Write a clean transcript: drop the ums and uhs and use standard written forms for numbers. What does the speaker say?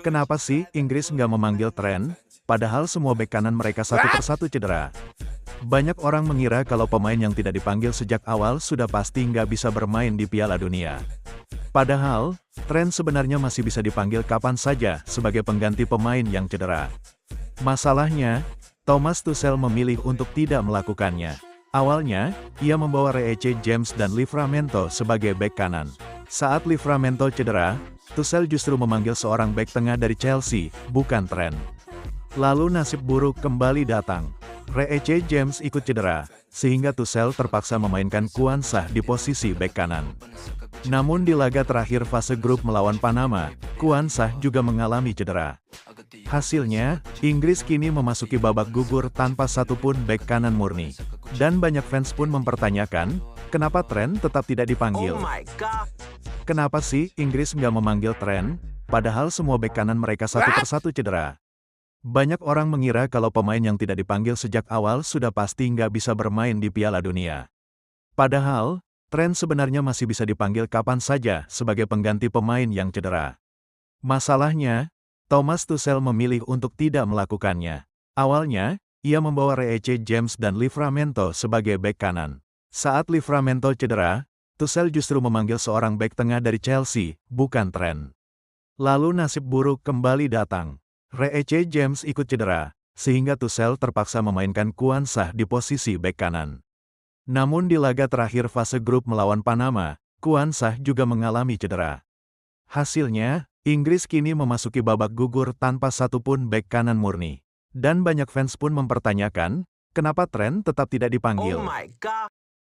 Kenapa sih Inggris nggak memanggil Trent, padahal semua bek kanan mereka satu persatu cedera? Banyak orang mengira kalau pemain yang tidak dipanggil sejak awal sudah pasti nggak bisa bermain di Piala Dunia. Padahal, Trent sebenarnya masih bisa dipanggil kapan saja sebagai pengganti pemain yang cedera. Masalahnya, Thomas Tuchel memilih untuk tidak melakukannya. Awalnya, ia membawa Reece James dan Livramento sebagai bek kanan. Saat Livramento cedera, Tuchel justru memanggil seorang bek tengah dari Chelsea, bukan Trent. Lalu nasib buruk kembali datang. Reece James ikut cedera, sehingga Tuchel terpaksa memainkan Quansah di posisi bek kanan. Namun di laga terakhir fase grup melawan Panama, Quansah juga mengalami cedera. Hasilnya, Inggris kini memasuki babak gugur tanpa satupun bek kanan murni. Dan banyak fans pun mempertanyakan, kenapa Trent tetap tidak dipanggil? Kenapa sih Inggris nggak memanggil Trent, padahal semua bek kanan mereka satu persatu cedera? Banyak orang mengira kalau pemain yang tidak dipanggil sejak awal sudah pasti nggak bisa bermain di Piala Dunia. Padahal, Trent sebenarnya masih bisa dipanggil kapan saja sebagai pengganti pemain yang cedera. Masalahnya, Thomas Tuchel memilih untuk tidak melakukannya. Awalnya, ia membawa Reece James dan Livramento sebagai bek kanan. Saat Livramento cedera, Tuchel justru memanggil seorang bek tengah dari Chelsea, bukan Trent. Lalu nasib buruk kembali datang. Reece James ikut cedera, sehingga Tuchel terpaksa memainkan Quansah di posisi bek kanan. Namun di laga terakhir fase grup melawan Panama, Quansah juga mengalami cedera. Hasilnya, Inggris kini memasuki babak gugur tanpa satupun bek kanan murni. Dan banyak fans pun mempertanyakan, kenapa Trent tetap tidak dipanggil?